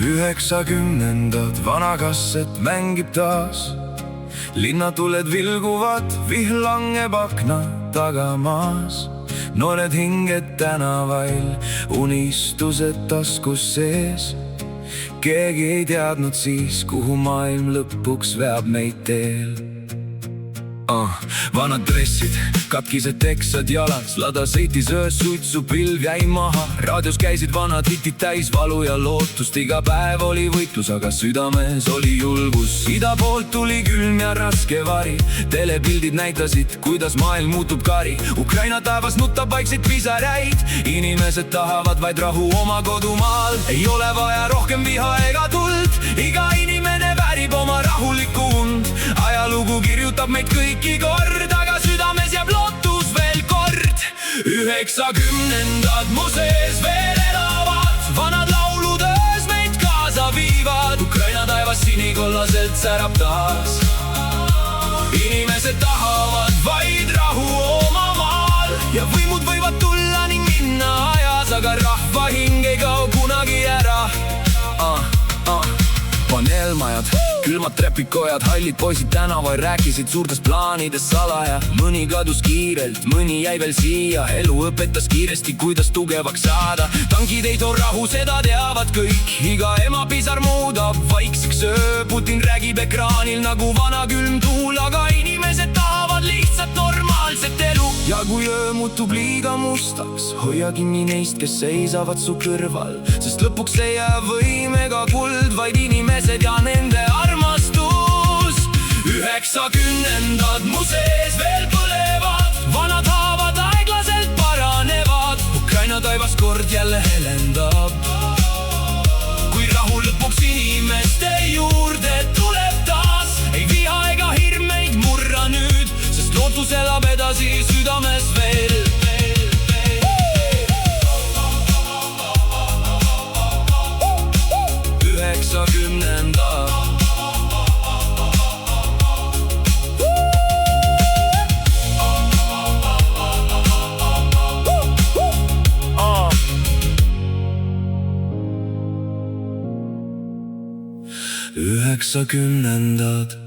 90ndad, vana kassett mängib taas. Linnatuled vilguvad, vihl langeb akna tagamaas. Noored hinged tänavail, unistused taskus sees. Keegi ei teadnud siis, kuhu maailm lõpuks veab meid teel. Vanad dressid, katkised teksad jalas, lada sõitis öös, suitsupilv jäi maha. Raadios käisid vanad hitid täis valu ja lootust, iga päev oli võitlus, aga südames oli julgus. Ida poolt tuli külm ja raske vari, telepildid näitasid, kuidas maailm muutub kari. Ukraina taevas nutab vaikseid pisaraid, inimesed tahavad vaid rahu oma kodumaal. Ei ole vaja rohkem viha ega tuld, iga inimene väärib oma rahulikku und. Ajalugu kirjutab meid kõiki kord, aga südames jääb lootus veel kord. 90ndad mu sees veel elavad, vanad laulud öös meid kaasa viivad. Ukraina taevas sinikollaselt särab taas. Inimesed tahavad vaid rahu oma maal ja võimud võivad tulla ning minna ajas, aga rahva hing ei kao kunagi ära. Paneelmajad, külmad trepikojad, hallid poisid tänaval rääkisid suurtest plaanidest salaja. Mõni kadus kiirelt, mõni jäi veel siia. Elu õpetas kiiresti, kuidas tugevaks saada. Tankid ei too rahu, seda teavad kõik. Iga ema pisar muudab vaikseks öö. Putin räägib ekraanil nagu vana külm tuul, aga inimesed tahavad lihtsalt normaalset elu. Ja kui öö muutub liiga mustaks, hoia kinni neist, kes seisavad su kõrval. Sest lõpuks ei jää võim ega kuld, vaid inimesed ja nende armastus. 90ndad mu sees veel põlevad, vanad haavad aeglaselt paranevad. Ukraina taevas kord jälle helendab, kui rahu lõpuks inimeste juurde tuleb taas. Ei viha ega hirm meid murra nüüd, sest lootus elab edasi südames veel. 90ndad. Üheksakümnendad.